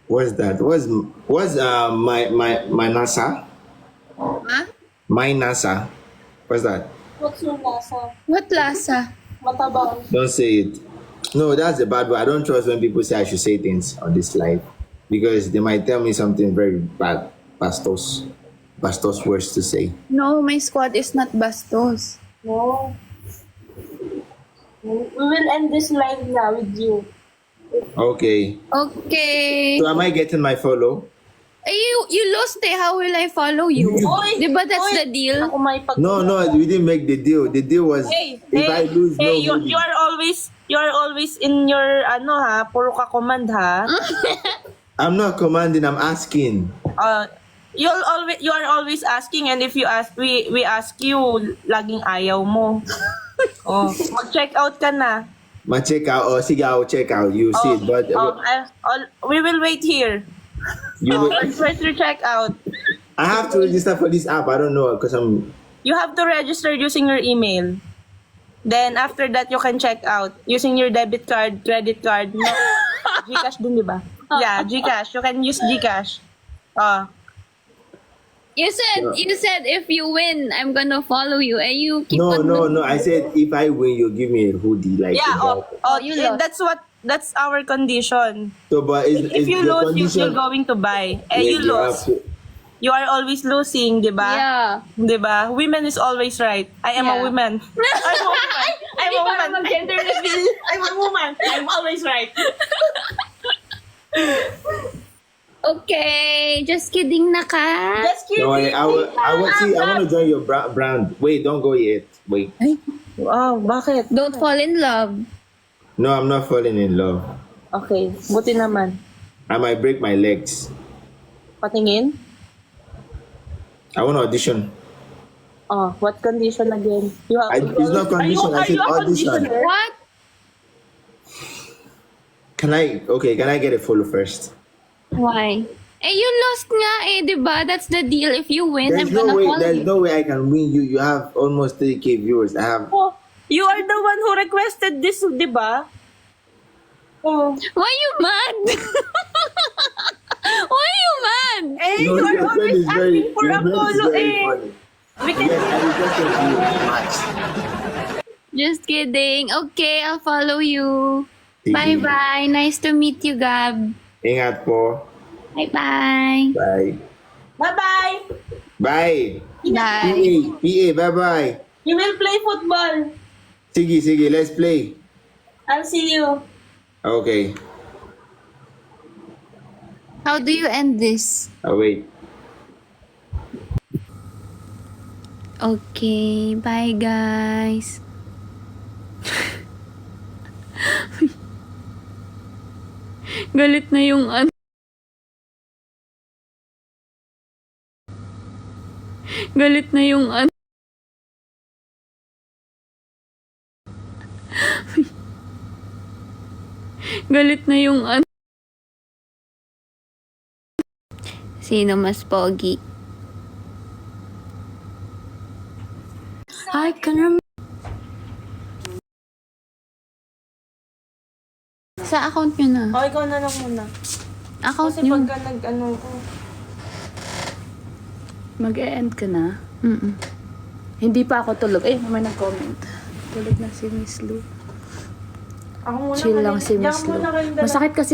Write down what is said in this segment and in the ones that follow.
What's that? What's my NASA? Huh? My NASA. What's that? What's your lasa? What lasa? Matabang. Don't say it. No, that's a bad word. I don't trust when people say I should say things on this live because they might tell me something very bad. Pastor's words to say. No, my squad is not bastos. No. We will end this live now with you. Okay. Okay. So am I getting my follow? Eh, you lost eh. How will I follow you? Oy! Diba that's Oy! the deal? Ako may pag... No, we didn't make the deal. The deal was Hey, if I lose, hey, no. you are always in your puro ka command ha. I'm not commanding. I'm asking. You are always asking, and if you ask, we ask you, laging ayaw mo. Oh, mag-check out ka na. Check out or sige, I'll check out. You see it, but We will wait here. you will, Let's wait to check out. I have to register for this app. I don't know because I'm. You have to register using your email. Then after that, you can check out using your debit card, credit card. No, GCash din, di ba? Yeah, GCash. You can use GCash. You said if you win, I'm gonna follow you. And you keep No, on no. I said if I win, you give me a hoodie. Like Yeah. You lost. That's our condition. So, but If you the lose, condition? you're going to buy. And Like, you lose. You are always losing, di ba? Yeah. Di ba? Women is always right. I am a Yeah. woman. I'm a woman. I'm a woman. Mag-gender reveal. I'm a woman. I'm always right. Okay, just kidding na ka. Just kidding. No, I want to join your brand. Wait, don't go yet. Wait. Wow, bakit? Don't fall in love. No, I'm not falling in love. Okay, buti naman. I might break my legs. Patingin? I want to audition. Oh, what condition again? It's not condition. I said Are you a audition. conditioner? What? Can I get a follow first? Why? Eh, you lost nga eh, di ba? That's the deal. If you win, I'm gonna follow There's you. no way I can win you. You have almost 3K viewers. I have. Oh, you are the one who requested this, di ba? Oh. Why you mad? Why you mad? Eh, No, you are your friend always is very- asking for your friend is Apollo very eh. funny. We can... Yes, I requested you much. Just kidding. Okay, I'll follow you. Sige. Bye-bye. Nice to meet you, Gab. Ingat po. Bye-bye. Bye. Bye-bye! Bye. Bye. PA, bye-bye. You will play football. Sige, let's play. I'll see you. Okay. How do you end this? Oh, wait. Okay, bye guys. Galit na yung ano. Galit na yung ano. Galit na yung ano. Sino mas pogi? I can remember. Sa account nyo na. Oh, ikaw na lang muna. Account Kasi nyo. pagka nag-ano ko. Mag-e-end ka na? Mm-mm. Hindi pa ako tulog. Eh, may nag-comment. Tulog na si Miss Lou. Ako muna. Chill lang si Diyan Miss Lou. muna kayong dalawa. Masakit kasi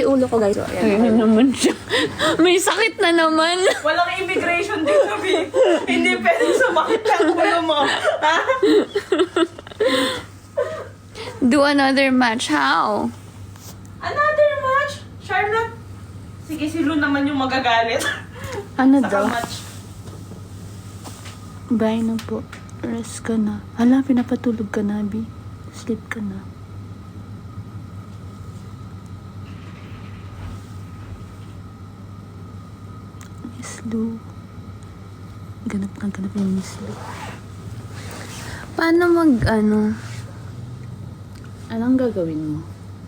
ulo ko, guys. So, ayan. Ayun na naman siya. May sakit na naman. Walang immigration dito, B. Hindi pwedeng sumakit ang ulo mo. Ha? Do another match. How? Another match? Charlotte? Sige, si Lou naman yung magagalit. Ano Saka daw? match. Bye na po. Rest ka na. Hala, pinapatulog ka na, Bi. Sleep ka na. Miss Lou. Ganap yung Miss Lou. Paano ano? Anong gagawin mo?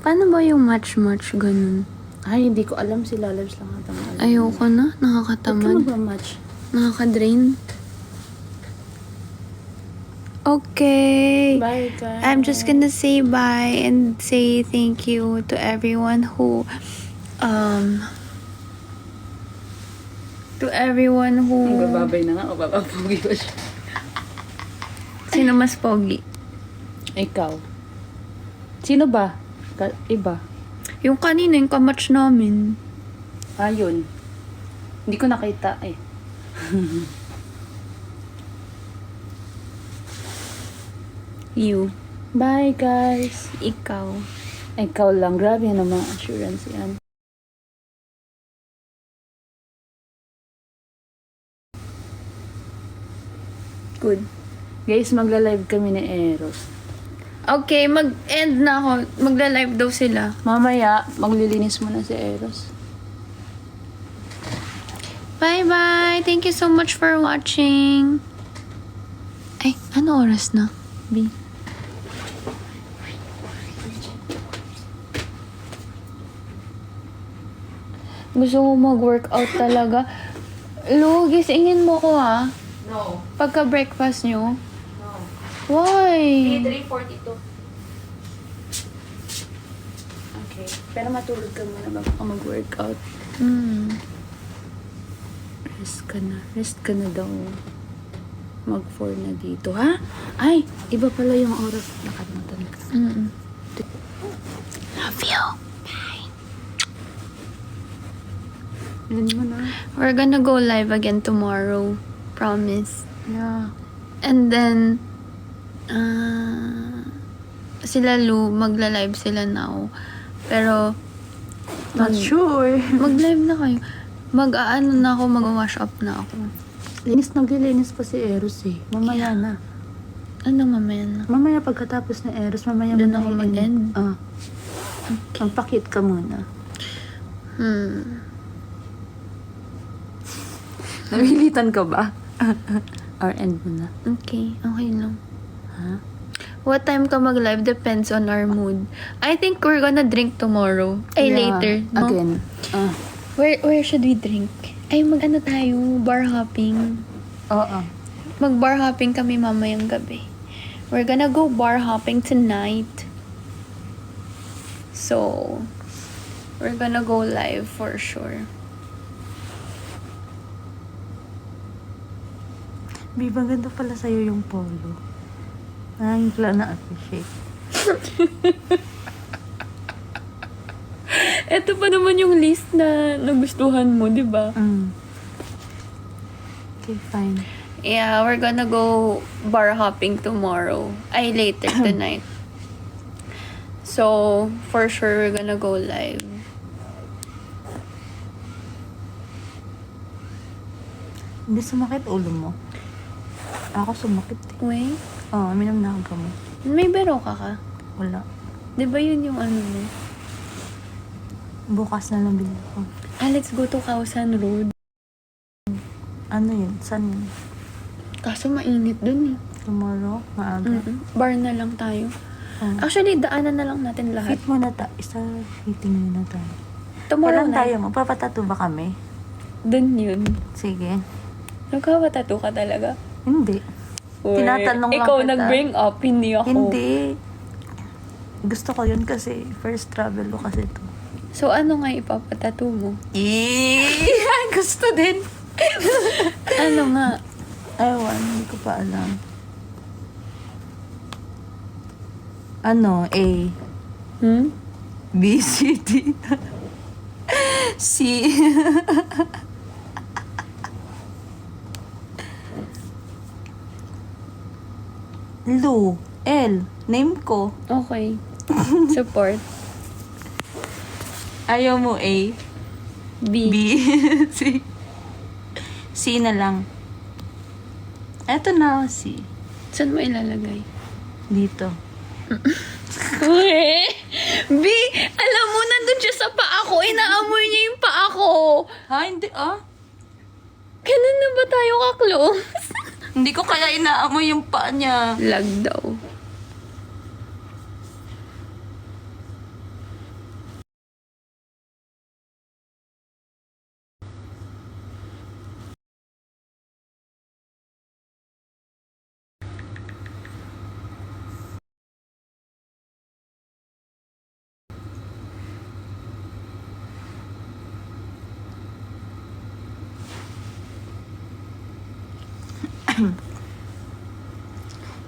Paano ba yung match-match ganun? Ay, hindi ko alam. Si Lalabs lang ata ang alam. Ayoko na. Ba't ka Nakakatamad. magmamatch? Nakaka-drain. Okay. Bye, guys. I'm just gonna say bye and say thank you to everyone who Um, to everyone who... Bababay na nga o babapugi ko siya. Sino mas pogi? Ikaw. Sino ba? Iba. Yung kanina, yung kamatch namin. Ayun. Hindi ko nakita eh. You. Bye guys. Ikaw. Ikaw lang. Grabe yan ang mga assurance yan. Good. Guys, magla-live kami ni Eros. Okay, mag-end na ako. Magla-live daw sila. Mamaya, maglilinis muna si Eros. Bye-bye! Thank you so much for watching. Ay, ano oras na? B. Gusto ko mag-workout talaga. Lo, gisingin mo ko ha. No. Pagka-breakfast nyo. Why? 3:42. Okay. Pero matulog ka muna bago ka mag-workout. Rest ka na. Rest ka na daw. Mag-4 na dito, ha? Ay! Iba pala yung oras. Nakalimutan ka. Love you. Ilan mo na? We're gonna go live again tomorrow. Promise. Yeah. And then, sila Lu, magla-live sila now. Pero, Not sure. mag-live na kayo. Mag-aano na ako, mag-wash up na ako. Naglilinis pa si Eros eh. Mamaya na. Ano mamaya na? Mamaya pagkatapos ng Eros, mamaya Doon mo na ako i-end. mag-end? Magpakit ka muna. Namilitan ka ba? Or end mo na. Okay, okay lang. Ha? What time ka mag-live depends on our mood. I think we're gonna drink tomorrow. Ay, Yeah. later. No? Again. Where should we drink? Ay, mag-ano tayo? Bar hopping. Oo. Mag-bar hopping kami mamayang gabi. We're gonna go bar hopping tonight. So, we're gonna go live for sure. Biba, ganda pala sa'yo yung polo. Ngayon pala na-appreciate. Ito pa naman yung list na nagustuhan mo, di ba? Okay, fine. Yeah, we're gonna go bar hopping tomorrow. Ay, later tonight. So, for sure, we're gonna go live. Hindi sumakit ulo mo. Ako sumakit eh. Wait, Minam na ako mo. may bero ka? Wala. Di ba yun yung ano mo? Bukas na lang bilhin ko. Let's go to Kausan Road. Ano yun? Saan yun? Kaso mainit dun eh. Tomorrow? Maaga? Bar na lang tayo. Oh. Actually, daanan na lang natin lahat. Fit muna fitting muna tayo. Tomorrow Kailan na. tayo mo? Papatato ba kami? Dun yun. Sige. Nagkawatato ka talaga? Hindi. Uy, Tinatanong lang ikaw kita. nag-bring up, hindi ako. Hindi. Gusto ko yun kasi first travel ko kasi to. So, ano nga ipapatato mo? Gusto din. Ano nga? Ewan, hindi ko pa alam. Ano? A. B, C, D. C. Lu. L. Name ko. Okay. Support. Ayaw mo A. B. B. C. C na lang. Eto na, C. Saan mo ilalagay? Dito. Uy! B! Alam mo, nandun siya sa paa ko. Inaamoy niya yung paa ko. Ha? Hindi, Ganun na ba tayo ka-close? Hindi ko kaya inaamoy yung paa niya. Lag daw.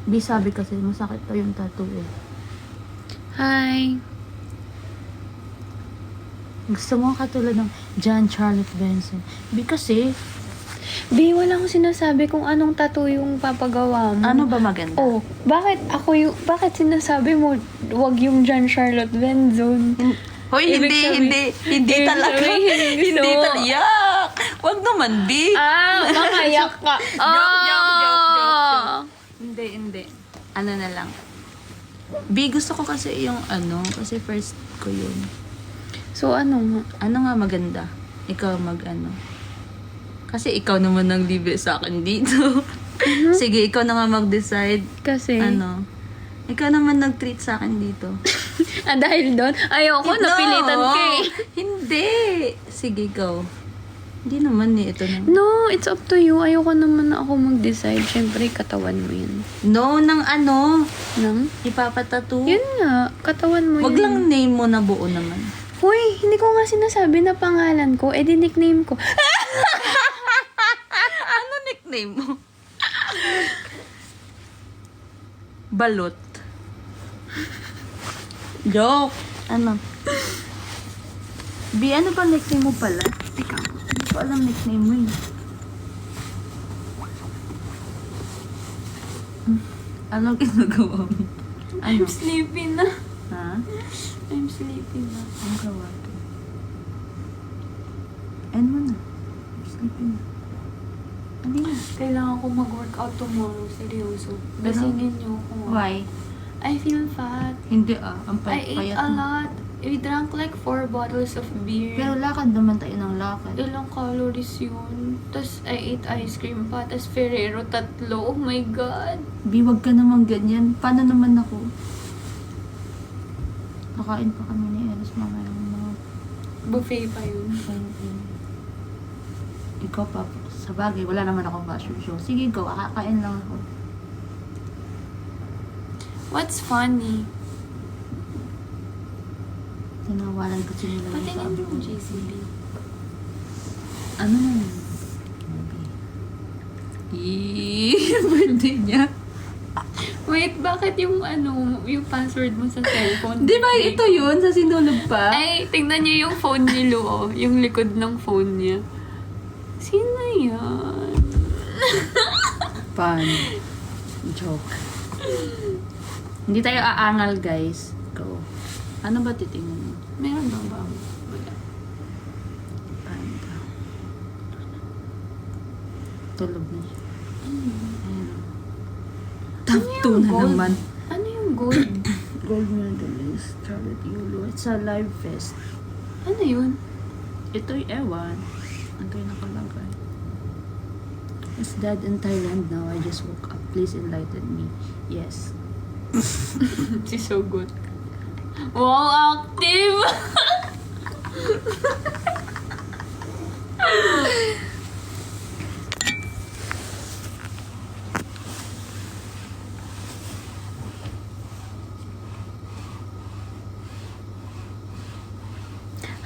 Di sabi kasi masakit pa yung tattoo eh. Hi. Gusto mo katulad ng John Charlotte Benson. Kasi, Bi, wala akong sinasabi kung anong tattoo yung papagawa mo. ano ba maganda? Oh, bakit sinasabi mo wag yung John Charlotte Benzone? Hoy, Ibig sabihin- hindi ibig talaga. sabihin, Hindi no. talaga. Yak! Wag naman, B. Makayak ka. Joke. Hindi. Ano na lang. B, gusto ko kasi yung kasi first ko yun. So, ano nga? Ano nga maganda? Ikaw Kasi ikaw naman nang libre sa akin dito. Sige, ikaw na nga mag-decide. Kasi, Ikaw naman nag-treat sa akin dito. dahil doon, ayoko, napilitan ka eh. Hindi. Sige, go. Hindi naman ito na. No, it's up to you. Ayoko naman na ako mag-decide. Siyempre, katawan mo yun. No, ng Nang? ipapatattoo. Yun nga, katawan mo Wag yun. lang name mo na buo naman. Hoy, hindi ko nga sinasabi na pangalan ko. Eh, di nickname ko. Ano nickname mo? Balot. Joke. Ano? B, ano ba nickname mo pala? Teka, hindi ko alam nickname mo eh. Ano ginagawa mo? Ano? Sleepy na. Ha? I'm sleepy na. Ang gawa to. End mo na. I'm sleeping na. Hindi na. Kailangan ko mag-workout tomorrow. Seryoso. Pero- Basingin niyo ako. Why? I feel fat. Hindi Ang I ate a lot. We drank like 4 bottles of beer. Pero lakad naman tayo ng lakad. Ilang calories yun. Tapos, I ate ice cream pa. Tapos, Ferrero 3. Oh my God. Biwag ka naman ganyan. Paano naman ako? Nakain pa kami ni Eros mamaya ng mga Buffet pa yun. Ikaw pa. Sa bagay, wala naman akong fashion show. Sige, go. Kakain lang ako. What's funny? Tinawalan ko sila lang Patingin mo, JCB. Ano na yun? Birthday niya. Wait, bakit yung yung password mo sa cellphone? Di ba ito yun? Sa sinulog pa? Ay, tingnan niyo yung phone ni Lu, oh. Yung likod ng phone niya. Sino yan? Fun. Joke. Hindi tayo aangal, guys. Go. Ano ba titingnan mo? Meron ba ba? Wala. Panda. Tulog na siya. Ayun. Top 2 na gold? naman. Ano yung gold? Gold medalist, Charlotte Yulo. It's a live fest. Ano yun? Ito'y ewan. Ang kayo nakalagay. Is dad in Thailand now? I just woke up. Please enlighten me. Yes. She's so good. Wow, active!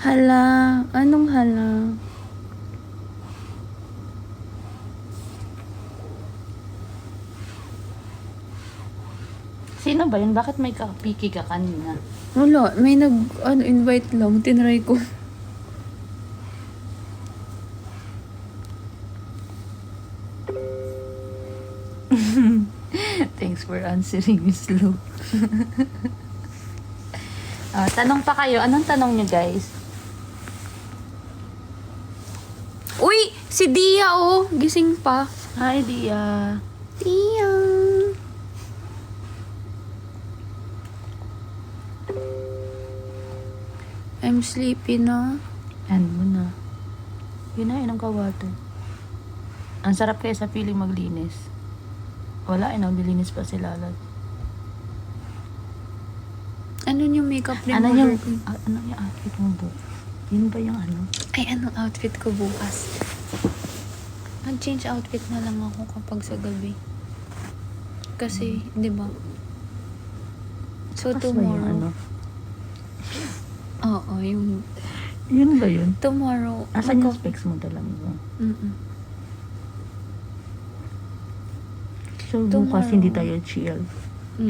Hala, anong hala? Sino ba yun? Bakit may kapiki ka kanina? Wala, may invite lang, tinry ko. Thanks for answering, Miss Lou. Tanong pa kayo. Anong tanong nyo, guys? Uy, si Dia oh, gising pa. Hi, Dia. Dia. I'm sleepy na. End mo na. Yun na, inom ka water. Ang sarap kaya sa feeling maglinis. Wala, naglilinis pa si Lalad. Ano yung makeup Ano remover yung, ko? ano yung outfit mo bu? Yun ba yung ano? Ay, anong outfit ko bukas? Mag-change outfit na lang ako kapag sa gabi. Kasi, di ba? So, Bukas ba yung tomorrow. ano? Oo, yung Yun ba yun? tomorrow. Asan yung specs mo talaga? Mm-mm. So, bukas hindi tayo chill.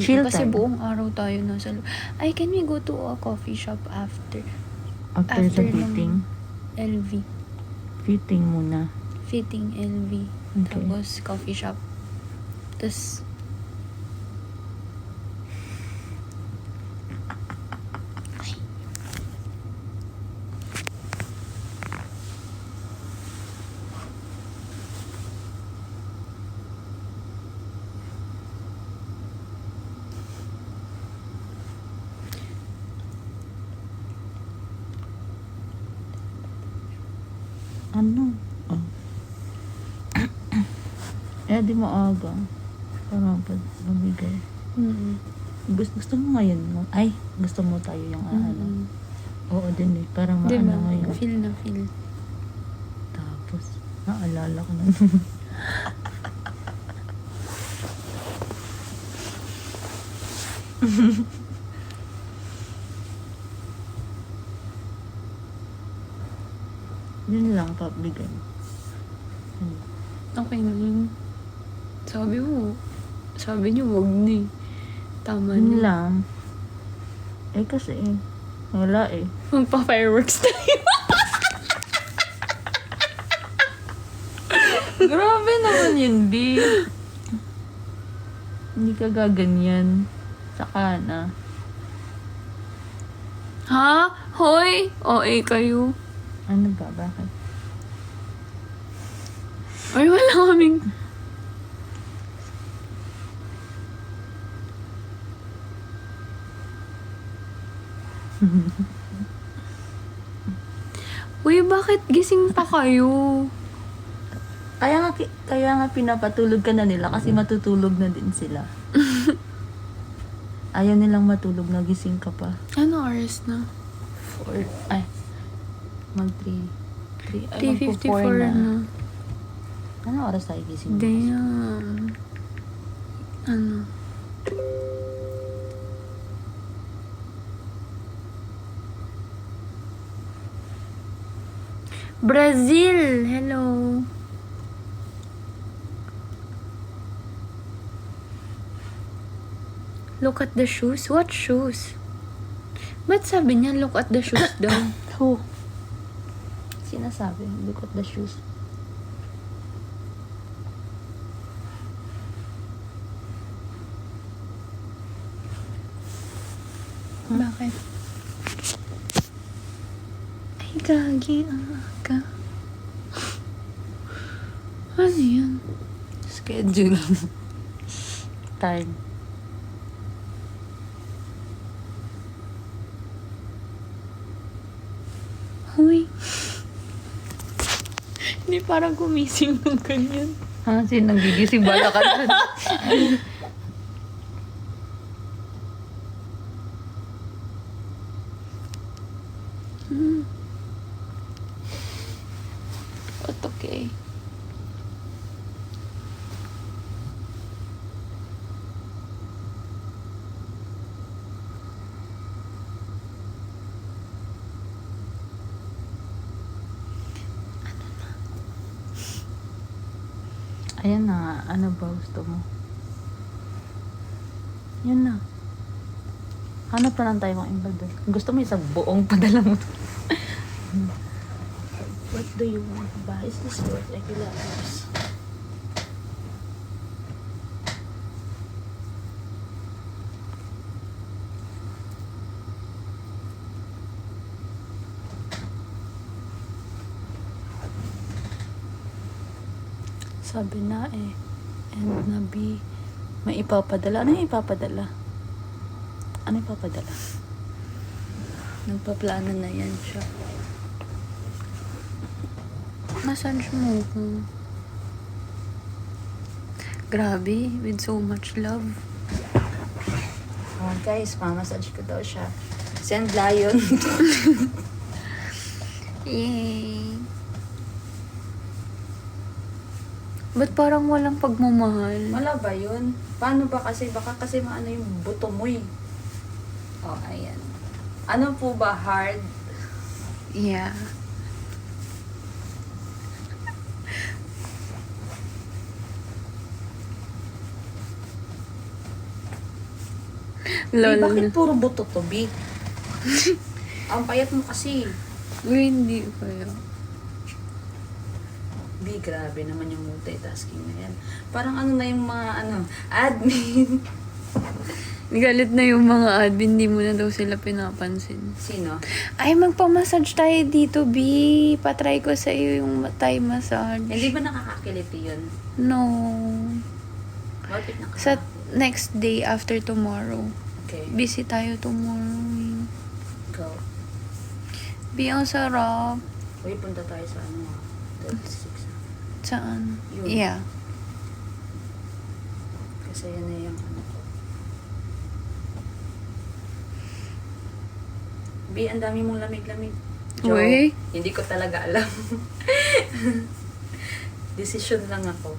Chill kasi tayo. buong araw tayo nasa Ay, can we go to a coffee shop after? After sa ng fitting. LV. Fitting muna. Fitting LV. Okay. Tapos coffee shop. Tapos Ano? Oh. Di maaga. Para mabigay. Gusto mo ngayon mo? Ay, gusto mo tayo yung ano? Oo din eh. Para Di ba? maano ngayon. Feel na feel. Tapos, naalala ko na. Yun lang, pabigay. Okay na yun. Sabi niyo wag na eh. Tama Yun na. lang. Kasi, wala eh. Magpa-fireworks tayo. Grabe naman yun, B. Hindi ka gaganyan. Saka na. Ha? Hoy! OA kayo. Ano ba? Bakit? Ay, wala kaming... Uy, bakit gising pa kayo? Kaya nga pinapatulog ka na nila kasi matutulog na din sila. Ayaw nilang matulog, nagising ka pa. Ano oras na? 3:54 na. Ano oras tayo gising? Damn. Ano? Brazil! Hello! Look at the shoes? What shoes? Ba't sabi niya look at the shoes daw? Who? Sinasabi, look at the shoes. Bakit? Ay, gagi. Ang aga. Ano yan? Schedule. Time. Huy. Hindi parang gumising ng ganyan. Sinong gigising bala ka dyan? But okay. Ayan na nga. Ano ba gusto mo? Yan na. Hanap na lang tayo mga imbag doon. Gusto mo isang buong padala mo. What do you want to buy? Is this worth regular hours? Sabi na eh. And na B. May ipapadala. Ano yung ipapadala? Ano yung ipapadala? Nagpaplano na yan siya. Massage mo ko. Grabe. With so much love. Oh, guys, mamassage ko daw siya. Send Lion. Yay! Ba't parang walang pagmamahal? Wala ba yun? Paano ba kasi? Baka kasi maano yung buto mo eh. Oh, ayan. Ano po ba? Hard? Yeah. Lol. bakit puro buto to, B? Ang payat mo kasi. Uy, hindi kaya. B, grabe naman yung multitasking na yan. Parang ano na yung mga admin. Galit na yung mga admin, hindi mo na daw sila pinapansin. Sino? Ay, magpa-massage tayo dito, B. Patry ko sa iyo yung Thai massage. Hindi ba nakakakiliti yun? No. What if Sa next day after tomorrow. Okay, Busy tayo tomorrow. go. B, ang sarap. Uy, punta tayo sa 36. Saan? Yun. Yeah. Kasi yan na yung ko. B, ang dami mong lamig-lamig. Uy. Hindi ko talaga alam. Decision lang ako.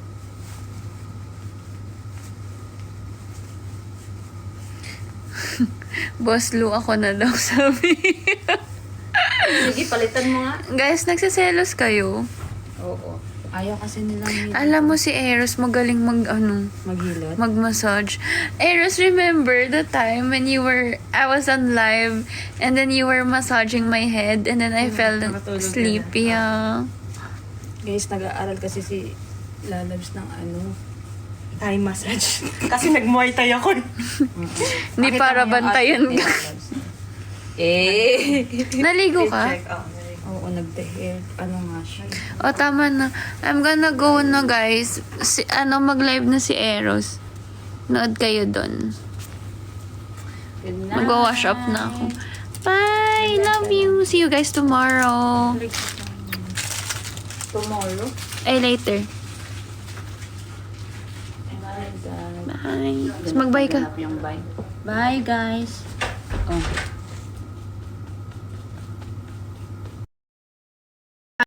Boss Lou, ako na daw sabi. Sige, palitan mo nga. Guys, nagsiselos kayo. Oo. Ayaw kasi nilang Alam mo si Eros magaling maghilot. mag-massage. Eros, remember the time when I was on live and then you were massaging my head and then I felt nakatulog ka sleepy. Guys, nag-aaral kasi si Lalabs ng Thai massage. Kasi nag-muay thai ako. Hindi Pakita para mo yung bantayan outfit ni ka. Lalabs. Naligo ka? Check out. Oo, nag-hair. Ano nga siya? O, tama na. I'm gonna go na, guys. Mag-live na si Eros. Nood kayo dun. Good night. Mag-wash up na ako. Bye! Love you! See you guys tomorrow. Tomorrow? Later. Bye, guys. Bye. Mag-bye ka. Yung bye. Bye, guys. Oh.